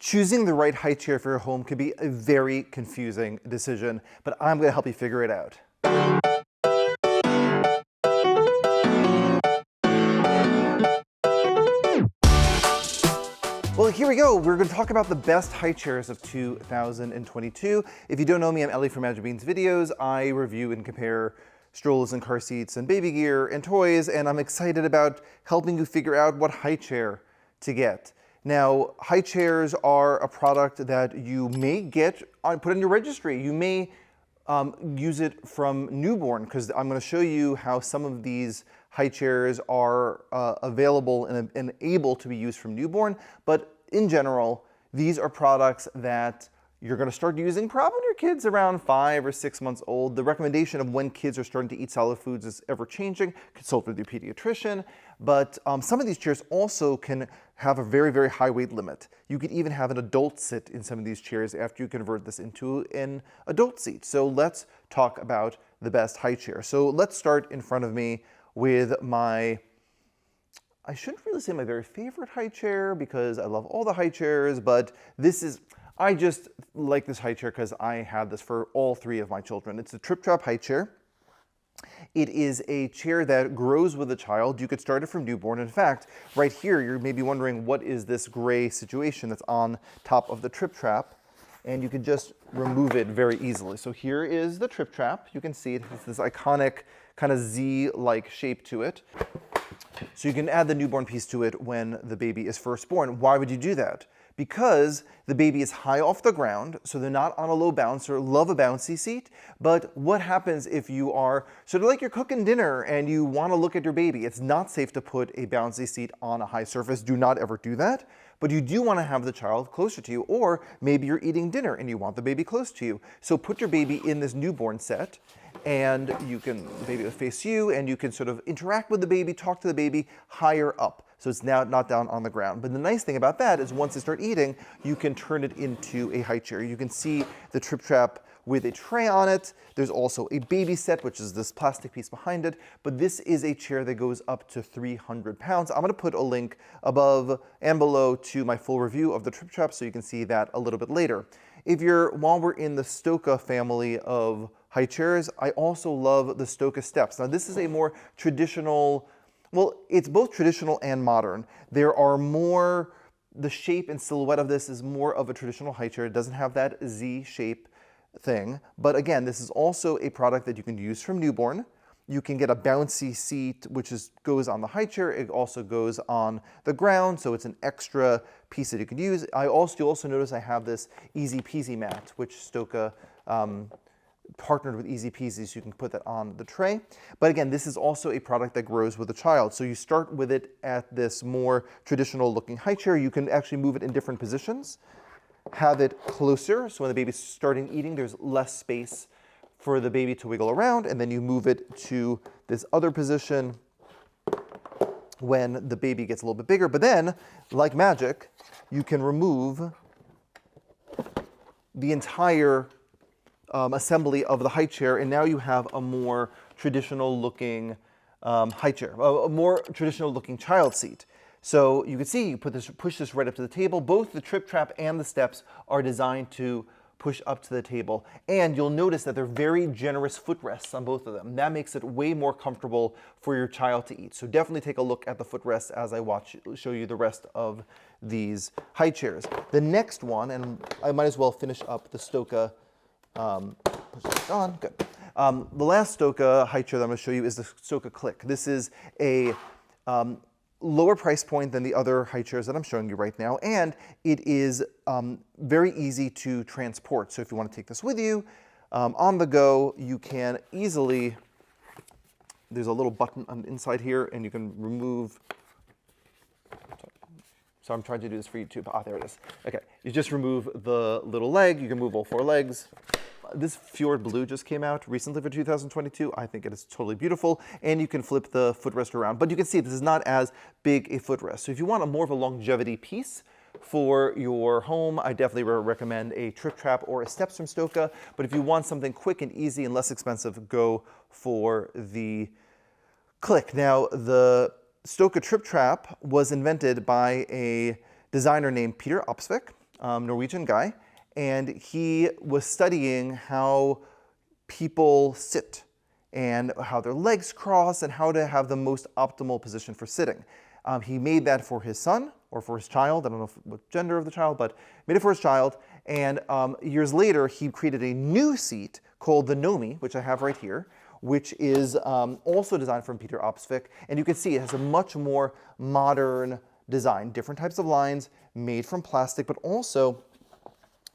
Choosing the right high chair for your home can be a very confusing decision, but I'm going to help you figure it out. Well, here we go. We're going to talk about the best high chairs of 2022. If you don't know me, I'm Ellie from Magic Beans Videos. I review and compare strollers and car seats and baby gear and toys, and I'm excited about helping you figure out what high chair to get. Now, high chairs are a product that you may put in your registry. You may use it from newborn, because I'm going to show you how some of these high chairs are available and able to be used from newborn. But in general, these are products that you're going to start using probably when your kid's around 5 or 6 months old. The recommendation of when kids are starting to eat solid foods is ever changing. Consult with your pediatrician. But some of these chairs also can have a very, very high weight limit. You could even have an adult sit in some of these chairs after you convert this into an adult seat. So let's talk about the best high chair. So let's start in front of me with I shouldn't really say my very favorite high chair because I love all the high chairs, but I just like this high chair because I had this for all 3 of my children. It's a Tripp high chair. It is a chair that grows with a child. You could start it from newborn. In fact, right here, you're maybe wondering what is this gray situation that's on top of the Tripp, and you can just remove it very easily. So here is the Tripp. You can see it has this iconic kind of Z-like shape to it. So you can add the newborn piece to it when the baby is first born. Why would you do that? Because the baby is high off the ground, so they're not on a low bouncer, love a bouncy seat. But what happens if you are sort of like you're cooking dinner and you want to look at your baby? It's not safe to put a bouncy seat on a high surface. Do not ever do that. But you do want to have the child closer to you, or maybe you're eating dinner and you want the baby close to you. So put your baby in this newborn set, and the baby will face you, and you can sort of interact with the baby, talk to the baby higher up. So it's now not down on the ground. But the nice thing about that is once they start eating, you can turn it into a high chair. You can see the Tripp with a tray on it. There's also a baby set, which is this plastic piece behind it. But this is a chair that goes up to 300 pounds. I'm going to put a link above and below to my full review of the Tripp so you can see that a little bit later. While we're in the Stokke family of high chairs, I also love the Stokke Steps. Now this is a more traditional, well, it's both traditional and modern. The shape and silhouette of this is more of a traditional high chair. It doesn't have that Z shape thing. But again, this is also a product that you can use from newborn. You can get a bouncy seat, which goes on the high chair. It also goes on the ground, so it's an extra piece that you can use. You'll also notice I have this Easy Peasy mat, which Stokke partnered with Easy Peasy, so you can put that on the tray. But again, this is also a product that grows with a child. So you start with it at this more traditional looking high chair. You can actually move it in different positions, have it closer, so when the baby's starting eating, there's less space for the baby to wiggle around, and then you move it to this other position when the baby gets a little bit bigger. But then, like magic, you can remove the entire assembly of the high chair, and now you have a more traditional looking high chair, a more traditional looking child seat. So you can see you push this right up to the table. Both the Tripp and the Steps are designed to push up to the table, and you'll notice that they're very generous footrests on both of them. That makes it way more comfortable for your child to eat. So definitely take a look at the footrests as I show you the rest of these high chairs. The next one, and I might as well finish up the Stokke. Push it on, good. The last Stokke high chair that I'm going to show you is the Stokke Clikk. This is a lower price point than the other high chairs that I'm showing you right now, and it is very easy to transport. So if you want to take this with you on the go, you can easily, there's a little button on the inside here, and you can remove, so I'm trying to do this for YouTube. There it is. Okay, you just remove the little leg. You can move all 4 legs. This Fjord Blue just came out recently for 2022. I think it is totally beautiful, and you can flip the footrest around. But you can see this is not as big a footrest. So if you want more of a longevity piece for your home, I definitely recommend a Tripp or a Steps from Stokke. But if you want something quick and easy and less expensive, go for the Clikk. Now, the Stokke Tripp was invented by a designer named Peter Opsvik. Norwegian guy, and he was studying how people sit and how their legs cross and how to have the most optimal position for sitting. He made that for his son or for his child. I don't know what gender of the child, but made it for his child. And years later, he created a new seat called the Nomi, which I have right here, which is also designed from Peter Opsvik. And you can see it has a much more modern design, different types of lines made from plastic, but also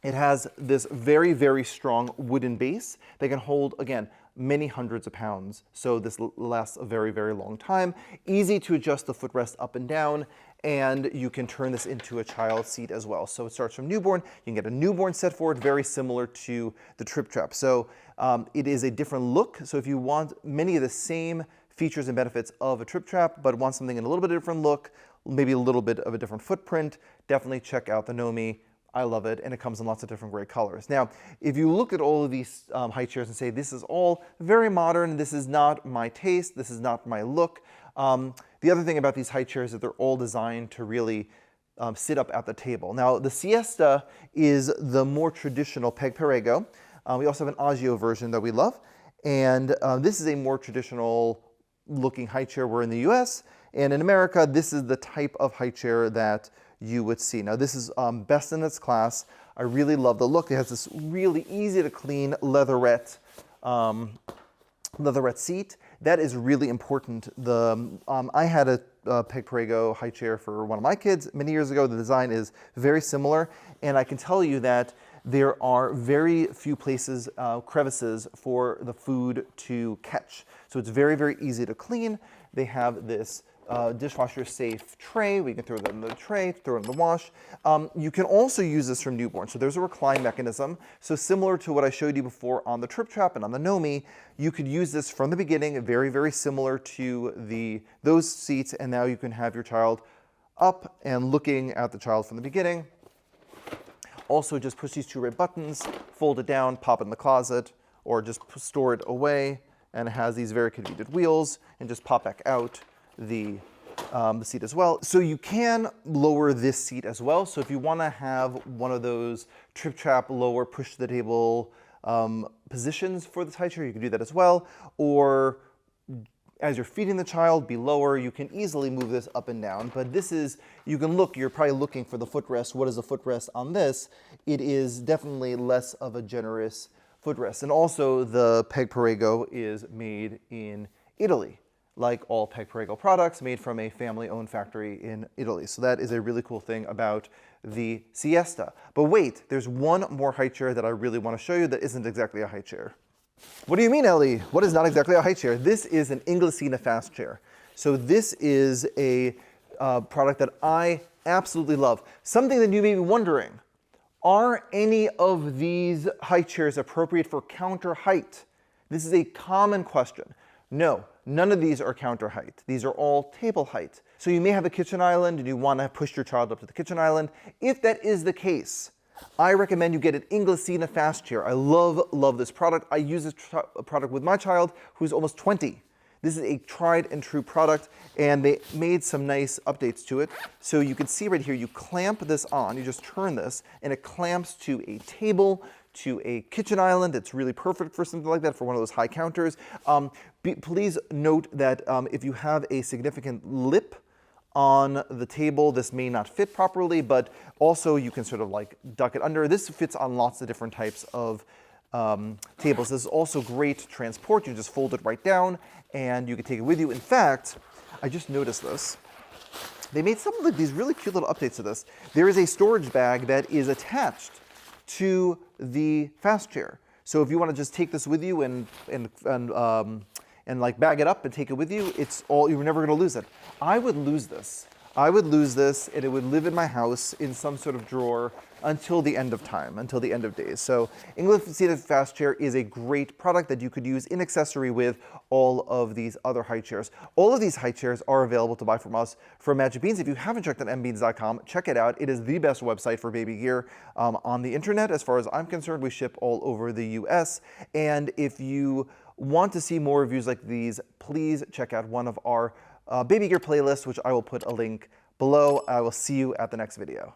it has this very, very strong wooden base that can hold, again, many hundreds of pounds. So this lasts a very, very long time. Easy to adjust the footrest up and down, and you can turn this into a child seat as well. So it starts from newborn. You can get a newborn set for it, very similar to the Tripp Trapp. So it is a different look. So if you want many of the same features and benefits of a Tripp Trapp, but want something in a little bit different look, maybe a little bit of a different footprint, definitely check out the Nomi. I love it, and it comes in lots of different great colors. Now, if you look at all of these high chairs and say, this is all very modern, this is not my taste, this is not my look, the other thing about these high chairs is that they're all designed to really sit up at the table. Now, the Siesta is the more traditional peg Perego. We also have an Agio version that we love, and this is a more traditional looking high chair. We're in the US, and in America, this is the type of high chair that you would see. Now this is best in its class. I really love the look. It has this really easy to clean leatherette seat. That is really important. I had a Peg Perego high chair for one of my kids many years ago. The design is very similar, and I can tell you that there are very few places, crevices for the food to catch. So it's very, very easy to clean. They have this dishwasher safe tray. We can throw that in the tray, throw it in the wash. You can also use this from newborn. So there's a recline mechanism. So similar to what I showed you before on the Tripp Trapp and on the Nomi, you could use this from the beginning, very, very similar to those seats. And now you can have your child up and looking at the child from the beginning. Also just push these two red buttons, fold it down, pop it in the closet, or just store it away. And it has these very convenient wheels, and just pop back out the seat as well. So you can lower this seat as well. So if you want to have one of those Tripp Trapp lower push to the table positions for this high chair, you can do that as well. Or as you're feeding the child, be lower. You can easily move this up and down. But this is, you can look, you're probably looking for the footrest. What is the footrest on this? It is definitely less of a generous footrest. And also the Peg Perego is made in Italy, like all Peg Perego products, made from a family-owned factory in Italy. So that is a really cool thing about the Siesta. But wait, there's one more high chair that I really want to show you that isn't exactly a high chair. What do you mean, Ellie? What is not exactly a high chair? This is an Inglesina fast chair. So this is a product that I absolutely love. Something that you may be wondering, are any of these high chairs appropriate for counter height? This is a common question. No, none of these are counter height. These are all table height. So you may have a kitchen island and you want to push your child up to the kitchen island. If that is the case, I recommend you get an Inglesina fast chair. I love this product. I use this product with my child who's almost 20. This is a tried and true product, and they made some nice updates to it. So you can see right here, you clamp this on, you just turn this, and it clamps to a table, to a kitchen island. It's really perfect for something like that, for one of those high counters. Please note that if you have a significant lip on the table, this may not fit properly, but also you can sort of like duck it under. This fits on lots of different types of tables. This is also great to transport. You just fold it right down and you can take it with you. In fact, I just noticed this. They made some of these really cute little updates to this. There is a storage bag that is attached to the fast chair. So if you want to just take this with you and like bag it up and take it with you, you're never going to lose it. I would lose this. I would lose this, and it would live in my house in some sort of drawer until the end of time, until the end of days. So Inglesina Fast Chair is a great product that you could use in accessory with all of these other high chairs. All of these high chairs are available to buy from us from Magic Beans. If you haven't checked out mbeans.com, check it out. It is the best website for baby gear on the internet. As far as I'm concerned, we ship all over the US. And if you want to see more reviews like these, please check out one of our baby gear playlists, which I will put a link below. I will see you at the next video.